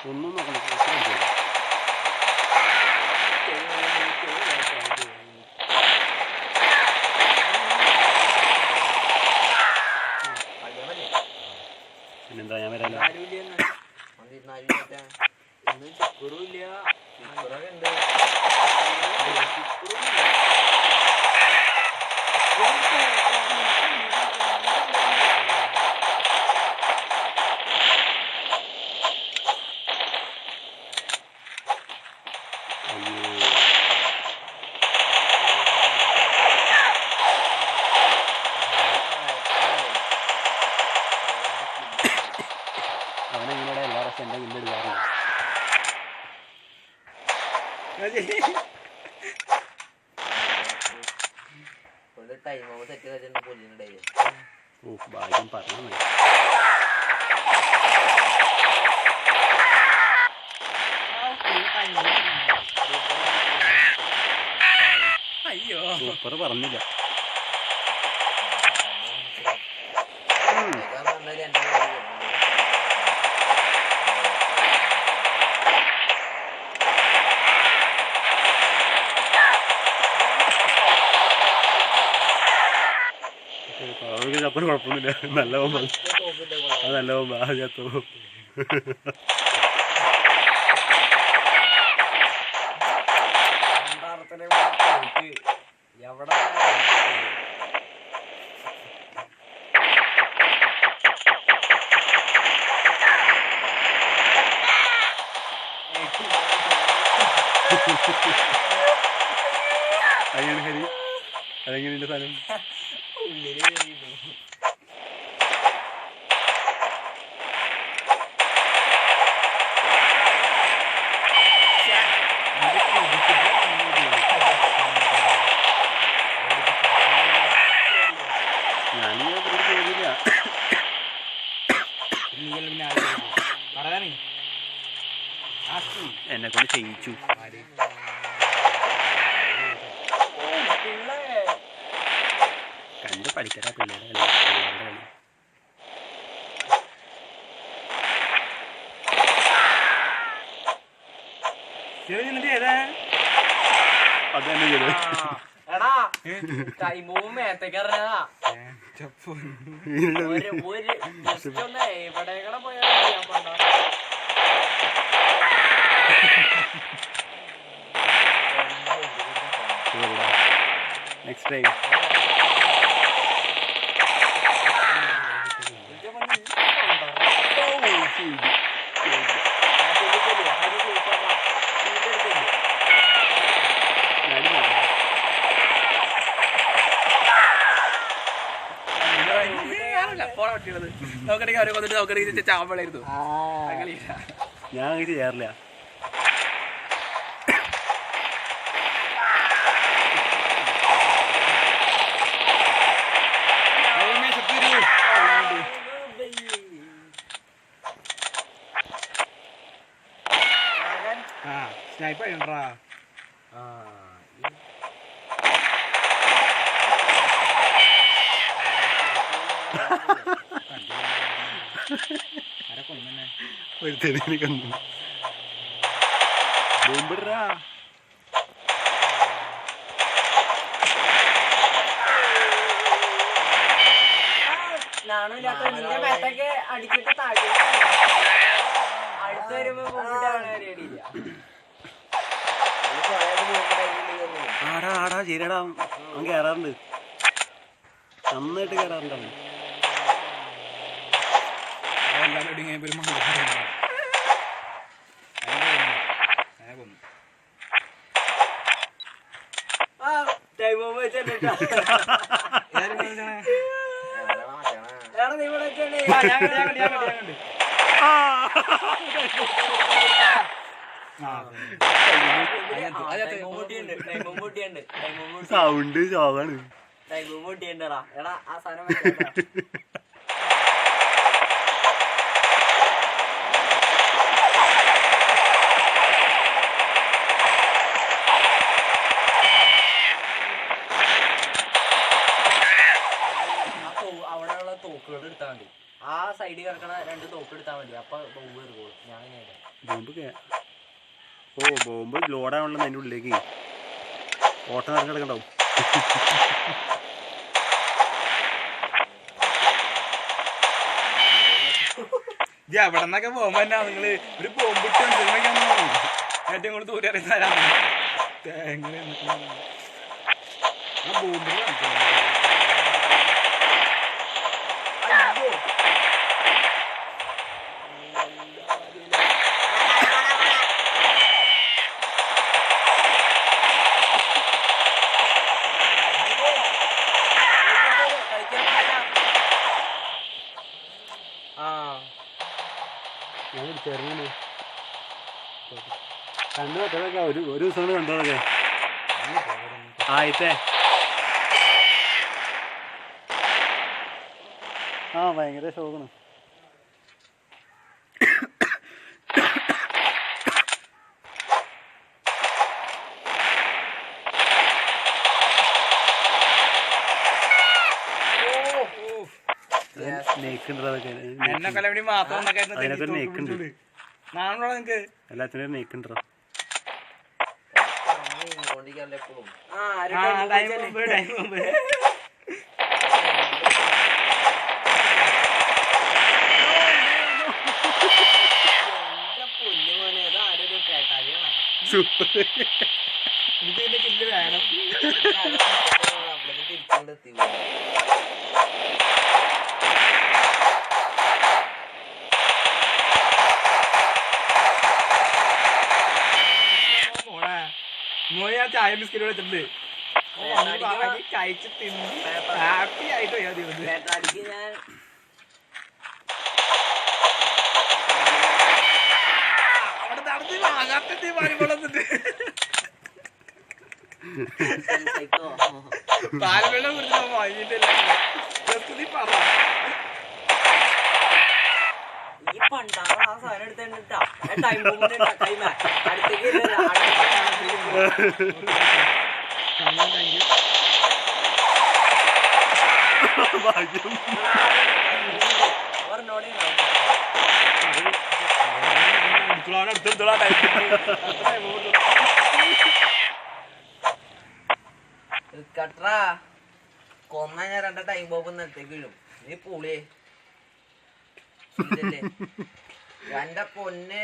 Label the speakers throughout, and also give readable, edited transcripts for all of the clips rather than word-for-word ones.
Speaker 1: ഒന്നും നോക്കണം. പിന്നെന്താ ഞാൻ വരാല്ലോ. അവനെങ്ങനെയാണ് എല്ലാ പ്രാവശ്യം എൻ്റെ കില്ല് എടുക്കാറില്ല. ഭാഗ്യം പറഞ്ഞു. സൂപ്പർ പറഞ്ഞില്ല. അപ്പനും കുഴപ്പമൊന്നുമില്ല. നല്ല പോകുമ്പോ അത് നല്ല പോകുമ്പോ ആ ചത്തോ. അതെങ്ങനെ ഹരി, അതെങ്ങനെയുണ്ട് സാധനം? എന്നെ കൊണ്ട് ചെയ്യിച്ചു. കണ്ട് പഠിക്കടാ പിള്ളേരെ. അത് തന്നെ ചെയ്തു. നെക്സ്റ്റ് ടൈം ഞാൻ അങ്ങനെ ചെയ്യാറില്ല.
Speaker 2: സ്നൈപ്പർ ഉണ്ടോ?
Speaker 1: ഒരു തെളിവിനെ കണ്ടു. ബോംബിടാ.
Speaker 3: അടിച്ചിട്ട് താഴെ അടുത്ത് വരുമ്പോ
Speaker 1: ആടാ ആടാ ശരിയടാ. അവൻ കയറാറുണ്ട്, നന്നായിട്ട് കയറാറുണ്ട് അവൻ. സൗണ്ട് ചോകാണ്.
Speaker 3: എടാ ആ സാധനം തോക്കുകൾ എടുത്താൽ മതി. ആ സൈഡിൽ കിടക്കണ 2 തോക്ക് എടുത്താൽ മതി. അപ്പൊ ബോംബ് കയറുകയുള്ളൂ. ഞാൻ അങ്ങനെയാണ്.
Speaker 1: ബോംബ് ബോംബ് ലോഡാണല്ലോ അതിൻ്റെ ഉള്ളിലേക്ക് ഓട്ടം നടക്കിടക്കണ്ടാവും.
Speaker 2: എവിടെ നിന്നൊക്കെ പോകുമ്പോ തന്നെ നിങ്ങള് ഒരു ബോംബിട്ട് ഏറ്റവും കൂടുതൽ ദൂരെ അറിയുന്നവരാണ്. ആ ബോംബിൽ
Speaker 1: ഞാൻ ചെറുങ്ങനെ കണ്ടു പറ്റതൊക്കെ ഒരു ദിവസം കൊണ്ട് കണ്ടതൊക്കെ ആയിട്ടേ ഭയങ്കര ശോകണം.
Speaker 2: എന്നെക്കൊല്ലം മാത്രം
Speaker 1: അതിനൊക്കെ നെയ്ക്കുണ്ട്.
Speaker 2: നാണോ നിങ്ങക്ക്
Speaker 1: എല്ലാത്തിനും നെയ്ക്കുണ്ടോ?
Speaker 2: എനിക്കതിന്റെ കില്ല് വേണം. മോയാ ചായ ബിസ്ക്കറ്റ് വെച്ചിട്ടുണ്ട്. കഴിച്ച് തിന്ന് ഹാപ്പി ആയിട്ട് അവിടെ നടത്തി വാങ്ങാത്ത പാലിവെള്ളത്തിട്ട് പാലിവെള്ളം കുറിച്ച് വാങ്ങിയിട്ടില്ല. പറ
Speaker 3: ഈ പണ്ടാണ് ആ സാധനം എടുത്തിട്ടാ ടൈം അടുത്തേക്ക് കട്രാ കൊന്ന ഞാൻ 2 ടൈം ബോംബ് നേരത്തേക്ക് വീഴും. നീ പൂളിയേ എന്റെ പൊന്നെ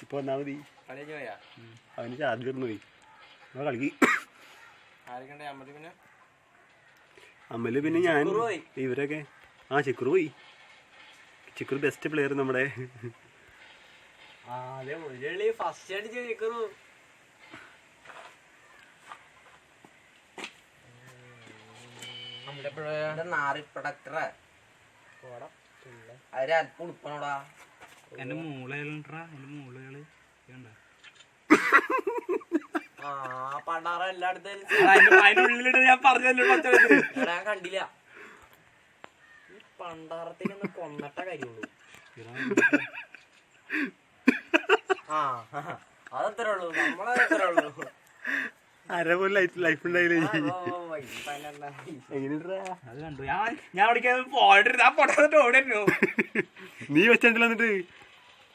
Speaker 1: ഇപ്പൊ വന്നാ മതി. അവന് ചാർജ് വരുന്നു പോയി കളിക്ക്. അമ്മല് പിന്നെ ഞാൻ ഇവരൊക്കെ ചിക്കുറു പോയി. ചിക്കുറു ബെസ്റ്റ് പ്ലെയർ നമ്മുടെ.
Speaker 3: ഫസ്റ്റ് അടിച്ചു ചിക്കുറു. നാറിപ്പടക്കറ അല്പം ഉടുപ്പണോടാ.
Speaker 2: എന്റെ മൂളകളാ എന്റെ മൂളകള്
Speaker 3: പണ്ടാറ എല്ലായിടത്തും
Speaker 2: അതിന്റെ ഉള്ളിലിട്ട് ഞാൻ പറഞ്ഞല്ലോ.
Speaker 3: ഞാൻ കണ്ടില്ല. ഈ പണ്ടാറത്തിനൊന്ന് കൊന്നിട്ട കാര്യമുള്ളൂ. അതത്രേ ഉള്ളൂ. നമ്മളതത്രേ ഉള്ളൂ.
Speaker 1: അരപോലെ ലൈഫ് ഉണ്ടായില്ലേ?
Speaker 2: അത് കണ്ടു ഞാൻ ഓടിക്കുന്നു.
Speaker 1: നീ വെച്ചിട്ടില്ല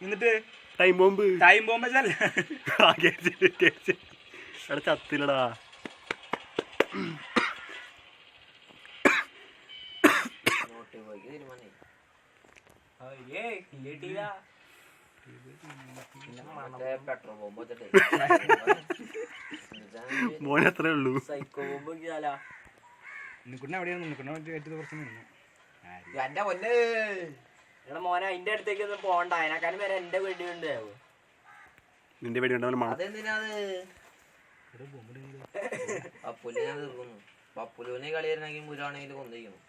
Speaker 1: എന്നിട്ട് ടൈം ബോംബ് അവിടെ ചത്തില്ലടാ.
Speaker 3: പെട്രോൾ ബോംബ് വെച്ചിട്ട്
Speaker 1: മോനെ അത്രേ ഉള്ളൂ.
Speaker 3: സൈക്കോ ബോംബ് എന്റെ പൊന്നെ എടാ മോനെ അതിന്റെ അടുത്തേക്ക് ഒന്നും പോണ്ട. അതിനെക്കാളും വരെ എന്റെ വെടിയുണ്ട്.
Speaker 1: നിന്റെ വെടി ഉണ്ടാവും.
Speaker 3: അതെന്തിനാത് പപ്പുലിനെ ഞാൻ തീർക്കുന്നു. പപ്പുലുവിനെ കളി വരുന്നെങ്കിൽ മുരാണെങ്കിൽ കൊന്നിരിക്കുന്നു.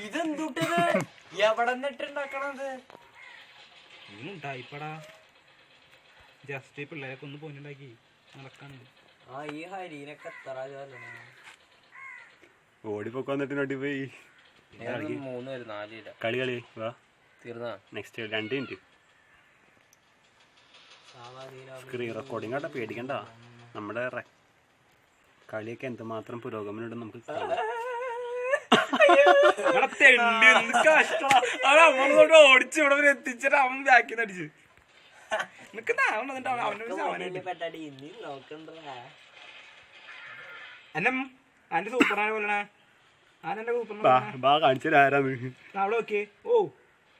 Speaker 3: ഇതെന്തുട്ടത് എവിടെ നിന്നിട്ടുണ്ടാക്കണത്?
Speaker 2: ഇപ്പടാ ജസ്റ്റ് പിള്ളേരൊക്കെ ഒന്ന് പോയിണ്ടാക്കി നടക്കാനുണ്ട്.
Speaker 3: ഈ ഹരീനൊക്കെ എത്ര
Speaker 1: ഓടിപ്പൊക്കെ വന്നിട്ട് നോട്ടി പോയി.
Speaker 3: 3 പേര് 4
Speaker 1: കളി വാ
Speaker 3: തീർന്ന
Speaker 1: നെക്സ്റ്റ് 2 മിനിറ്റ് സ്ക്രീൻ റെക്കോർഡിംഗ് ആട്ടെ. പേടിക്കണ്ട. നമ്മുടെ കളിയൊക്കെ എന്തുമാത്രം പുരോഗമനം ഉണ്ടെന്ന് നമുക്ക് കാണാം.
Speaker 2: നമ്മളോട് ഓടിച്ച് ഇവിടെ വരെ എത്തിച്ചിട്ട് അവൻ ബാക്കിൽ അടിച്ച് നിനക്ക് അന്റെ സൂപ്പറാനെ പോലണേ ആനെന്റെ
Speaker 1: ബാ കാണിച്ചാൽ ആരാന്ന്
Speaker 2: അവിടെ നോക്കിയേ. ഓ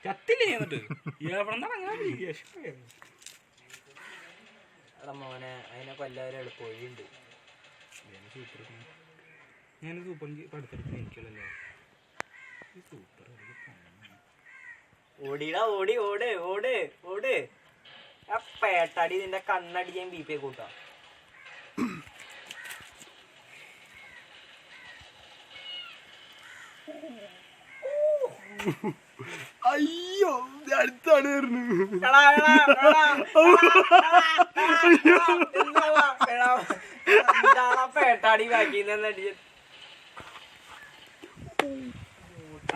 Speaker 2: ചത്തില്ലേ എന്നിട്ട് എവിടെ
Speaker 3: മോനെ അതിനെ കൊല്ലാവരും എളുപ്പമുണ്ട്.
Speaker 2: ഞാൻ സൂപ്പർ പഠിത്തെടുത്ത് എനിക്കുള്ളല്ലോ.
Speaker 3: ഓടിടാ ഓടി ഓട് ഓട് ഓട്. ആ പേട്ടടി നിന്റെ കണ്ണടി ഞാൻ ബി പി കൂട്ടാ.
Speaker 1: അയ്യോ അടുത്താണ്
Speaker 3: പേട്ടാടി ബാക്കി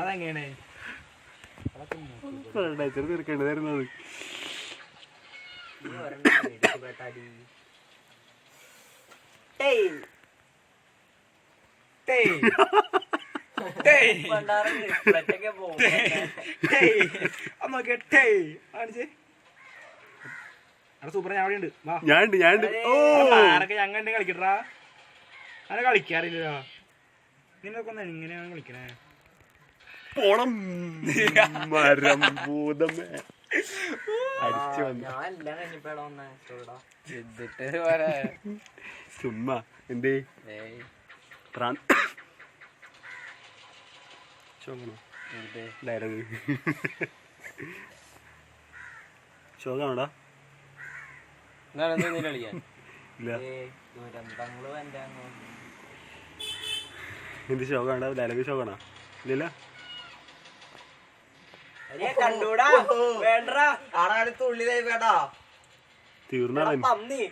Speaker 2: അതെങ്ങനെ
Speaker 1: തീർക്കേണ്ടതായിരുന്നു അത്.
Speaker 3: പേട്ടാടി
Speaker 2: സൂപ്പർ ഞാൻ അവിടെ ഉണ്ട്.
Speaker 1: ഞാനുണ്ട് ഓ
Speaker 2: ആരൊക്കെ ഞങ്ങൾ കളിക്കട്ടാ. അങ്ങനെ കളിക്കാറില്ല. നിന്നൊക്കെ ഒന്ന് എങ്ങനെയാണ് കളിക്കണേ?
Speaker 1: പോണം മരം ഭൂതമേ അടിച്ചു വന്നു ചുമ്മാ എന്തേ ഡയലോഗ് ഷോ കാണടാ. ഇല്ല എന്ത് ഷോ കാണാ? ഡയലോഗ് ഷോ കാണാ? ഇല്ലല്ല
Speaker 3: കണ്ടൂടാ വേണ്ടാ ആടാടുത്ത് ഉള്ളിലായി വേടാ
Speaker 1: തീർന്നാ
Speaker 3: പന്നി.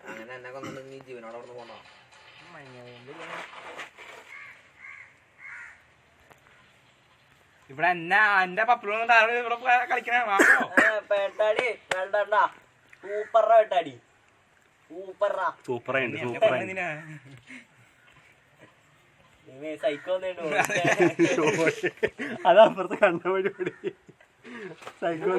Speaker 3: അങ്ങനെ എന്നെ കൊന്നിട്ട് നീ ജീവനോടെ അവിടെ പോണോ?
Speaker 2: ഇവിടെ എന്നാ എന്റെ പപ്പിളൊന്നും ഇവിടെ കളിക്കണേ.
Speaker 3: പേട്ടാടി വേണ്ട സൂപ്പറാ പേട്ടാടി സൂപ്പറാ
Speaker 1: സൂപ്പറായിണ്ട് സൂപ്പറായി.
Speaker 3: സൈക്കോ
Speaker 1: അതപ്പുറത്ത് കണ്ട വഴി സൈക്കോ